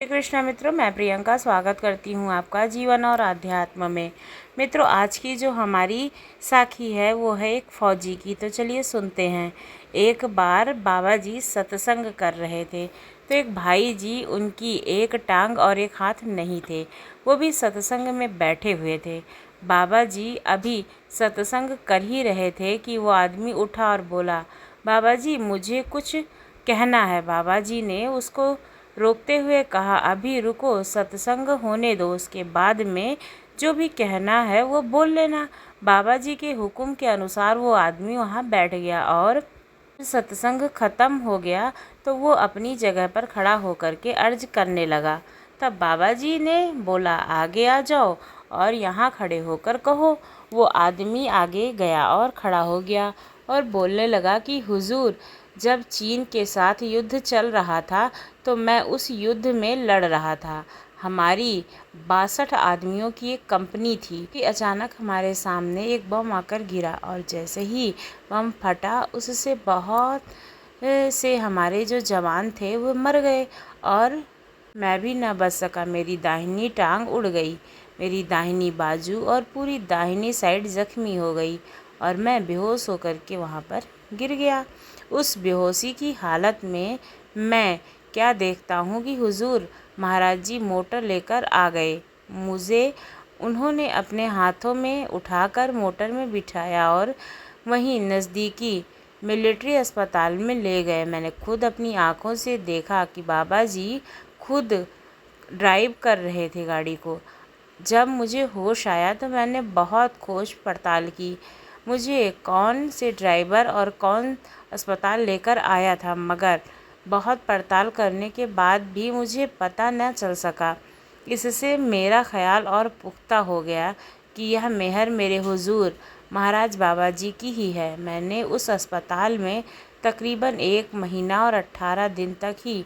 श्री कृष्णा मित्रों, मैं प्रियंका स्वागत करती हूँ आपका जीवन और आध्यात्म में। मित्रों, आज की जो हमारी साखी है वो है एक फौजी की। तो चलिए सुनते हैं। एक बार बाबा जी सत्संग कर रहे थे तो एक भाई जी, उनकी एक टांग और एक हाथ नहीं थे, वो भी सत्संग में बैठे हुए थे। बाबा जी अभी सत्संग कर ही रहे थे कि वो आदमी उठा और बोला, बाबा जी मुझे कुछ कहना है। बाबा जी ने उसको रोकते हुए कहा, अभी रुको, सत्संग होने दो, उसके बाद में जो भी कहना है वो बोल लेना। बाबा जी के हुक्म के अनुसार वो आदमी वहाँ बैठ गया और सत्संग खत्म हो गया तो वो अपनी जगह पर खड़ा होकर के अर्ज करने लगा। तब बाबा जी ने बोला, आगे आ जाओ और यहाँ खड़े होकर कहो। वो आदमी आगे गया और खड़ा हो गया और बोलने लगा कि हुजूर, जब चीन के साथ युद्ध चल रहा था तो मैं उस युद्ध में लड़ रहा था। हमारी 62 आदमियों की एक कंपनी थी कि अचानक हमारे सामने एक बम आकर गिरा और जैसे ही बम फटा उससे बहुत से हमारे जो जवान थे वो मर गए और मैं भी न बच सका। मेरी दाहिनी टांग उड़ गई, मेरी दाहिनी बाजू और पूरी दाहिनी साइड जख्मी हो गई और मैं बेहोश होकर के वहाँ पर गिर गया। उस बेहोशी की हालत में मैं क्या देखता हूँ कि हुजूर महाराज जी मोटर लेकर आ गए। मुझे उन्होंने अपने हाथों में उठाकर मोटर में बिठाया और वहीं नज़दीकी मिलिट्री अस्पताल में ले गए। मैंने खुद अपनी आँखों से देखा कि बाबा जी खुद ड्राइव कर रहे थे गाड़ी को। जब मुझे होश आया तो मैंने बहुत खोज पड़ताल की, मुझे कौन से ड्राइवर और कौन अस्पताल लेकर आया था, मगर बहुत पड़ताल करने के बाद भी मुझे पता न चल सका। इससे मेरा ख्याल और पुख्ता हो गया कि यह मेहर मेरे हुजूर महाराज बाबा जी की ही है। मैंने उस अस्पताल में तकरीबन 1 महीना और 18 दिन तक ही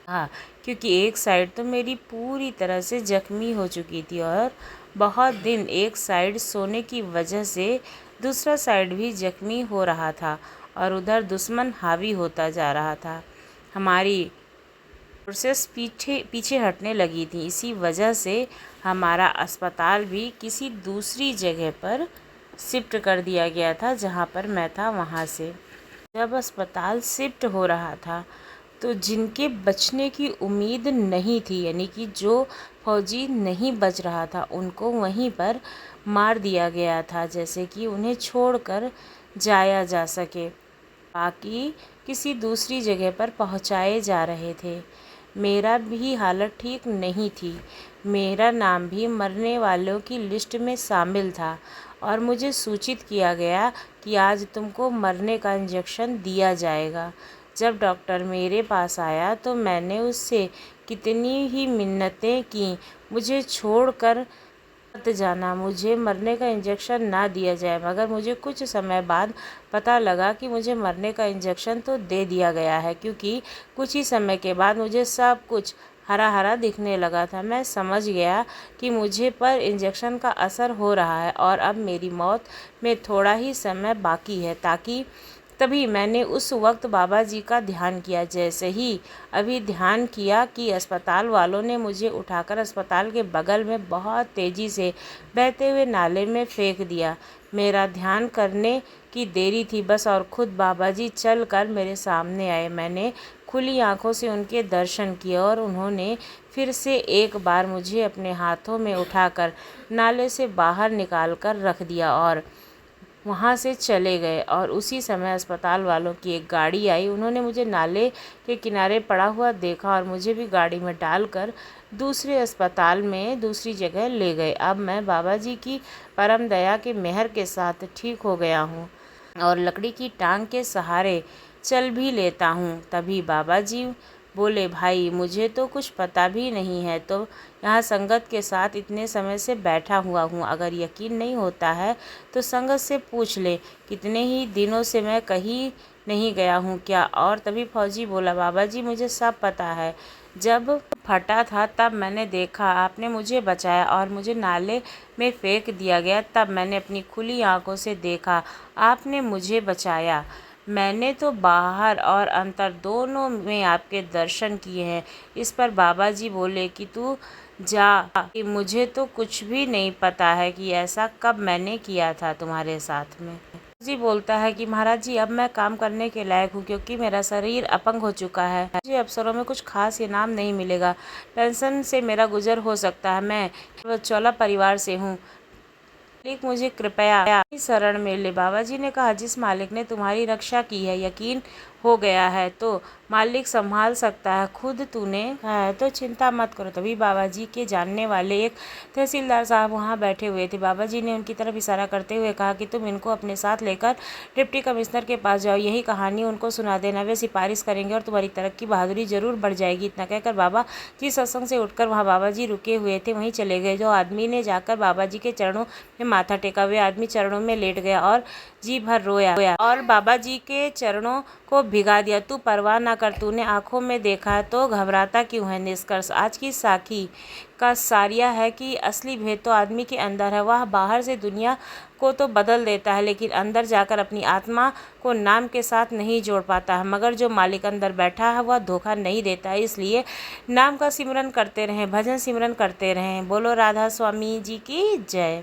हाँ, क्योंकि एक साइड तो मेरी पूरी तरह से जख्मी हो चुकी थी और बहुत दिन एक साइड सोने की वजह से दूसरा साइड भी जख्मी हो रहा था और उधर दुश्मन हावी होता जा रहा था। हमारी फोर्सेस पीछे पीछे हटने लगी थी। इसी वजह से हमारा अस्पताल भी किसी दूसरी जगह पर शिफ्ट कर दिया गया था। जहाँ पर मैं था वहाँ से जब अस्पताल शिफ्ट हो रहा था तो जिनके बचने की उम्मीद नहीं थी, यानी कि जो फौजी नहीं बच रहा था, उनको वहीं पर मार दिया गया था, जैसे कि उन्हें छोड़कर जाया जा सके। बाकी किसी दूसरी जगह पर पहुंचाए जा रहे थे। मेरा भी हालत ठीक नहीं थी। मेरा नाम भी मरने वालों की लिस्ट में शामिल था और मुझे सूचित किया गया कि आज तुमको मरने का इंजेक्शन दिया जाएगा। जब डॉक्टर मेरे पास आया तो मैंने उससे कितनी ही मिन्नतें की, मुझे छोड़कर मत जाना, मुझे मरने का इंजेक्शन ना दिया जाए। मगर मुझे कुछ समय बाद पता लगा कि मुझे मरने का इंजेक्शन तो दे दिया गया है, क्योंकि कुछ ही समय के बाद मुझे सब कुछ हरा हरा दिखने लगा था। मैं समझ गया कि मुझे पर इंजेक्शन का असर हो रहा है और अब मेरी मौत में थोड़ा ही समय बाकी है। तभी मैंने उस वक्त बाबा जी का ध्यान किया। जैसे ही अभी ध्यान किया कि अस्पताल वालों ने मुझे उठाकर अस्पताल के बगल में बहुत तेज़ी से बहते हुए नाले में फेंक दिया। मेरा ध्यान करने की देरी थी बस, और खुद बाबा जी चल कर मेरे सामने आए। मैंने खुली आंखों से उनके दर्शन किए और उन्होंने फिर से एक बार मुझे अपने हाथों में उठाकर नाले से बाहर निकाल कर रख दिया और वहाँ से चले गए। और उसी समय अस्पताल वालों की एक गाड़ी आई। उन्होंने मुझे नाले के किनारे पड़ा हुआ देखा और मुझे भी गाड़ी में डालकर दूसरे अस्पताल में दूसरी जगह ले गए। अब मैं बाबा जी की परम दया के मेहर के साथ ठीक हो गया हूँ और लकड़ी की टांग के सहारे चल भी लेता हूँ। तभी बाबा जी बोले, भाई मुझे तो कुछ पता भी नहीं है, तो यहाँ संगत के साथ इतने समय से बैठा हुआ हूँ। अगर यकीन नहीं होता है तो संगत से पूछ ले, कितने ही दिनों से मैं कहीं नहीं गया हूँ क्या। और तभी फौजी बोला, बाबा जी मुझे सब पता है, जब फटा था तब मैंने देखा, आपने मुझे बचाया और मुझे नाले में फेंक दिया गया। तब मैंने अपनी खुली आंखों से देखा, आपने मुझे बचाया। मैंने तो बाहर और अंदर दोनों में आपके दर्शन किए हैं। इस पर बाबा जी बोले कि तू जा, कि मुझे तो कुछ भी नहीं पता है कि ऐसा कब मैंने किया था तुम्हारे साथ में। जी बोलता है कि महाराज जी अब मैं काम करने के लायक हूँ, क्योंकि मेरा शरीर अपंग हो चुका है। मुझे अफसरों में कुछ खास इनाम नहीं मिलेगा, पेंशन से मेरा गुजर हो सकता है। मैं चौला परिवार से हूँ, मालिक मुझे कृपया शरण में ले। बाबा जी ने कहा, जिस मालिक ने तुम्हारी रक्षा की है, यकीन हो गया है तो मालिक संभाल सकता है। खुद तूने कहा है तो चिंता मत करो। तभी बाबा जी के जानने वाले एक तहसीलदार साहब वहाँ बैठे हुए थे। बाबा जी ने उनकी तरफ इशारा करते हुए कहा कि तुम इनको अपने साथ लेकर डिप्टी कमिश्नर के पास जाओ, यही कहानी उनको सुना देना, वे सिफारिश करेंगे और तुम्हारी तरक्की बहादुरी जरूर बढ़ जाएगी। इतना कहकर बाबा जी सत्संग से उठकर वहाँ बाबा जी रुके हुए थे वहीं चले गए। जो आदमी ने जाकर बाबा जी के चरणों में माथा टेका, वे आदमी चरणों में लेट गया और जी भर रोया और बाबा जी के चरणों को भिगा दिया। तू परवाह ना कर, तूने आंखों में देखा तो घबराता क्यों है। निष्कर्ष आज की साखी का सारिया है कि असली भेद तो आदमी के अंदर है। वह बाहर से दुनिया को तो बदल देता है, लेकिन अंदर जाकर अपनी आत्मा को नाम के साथ नहीं जोड़ पाता है। मगर जो मालिक अंदर बैठा है वह धोखा नहीं देता है। इसलिए नाम का सिमरन करते रहें, भजन सिमरन करते रहें। बोलो राधा स्वामी जी की जय।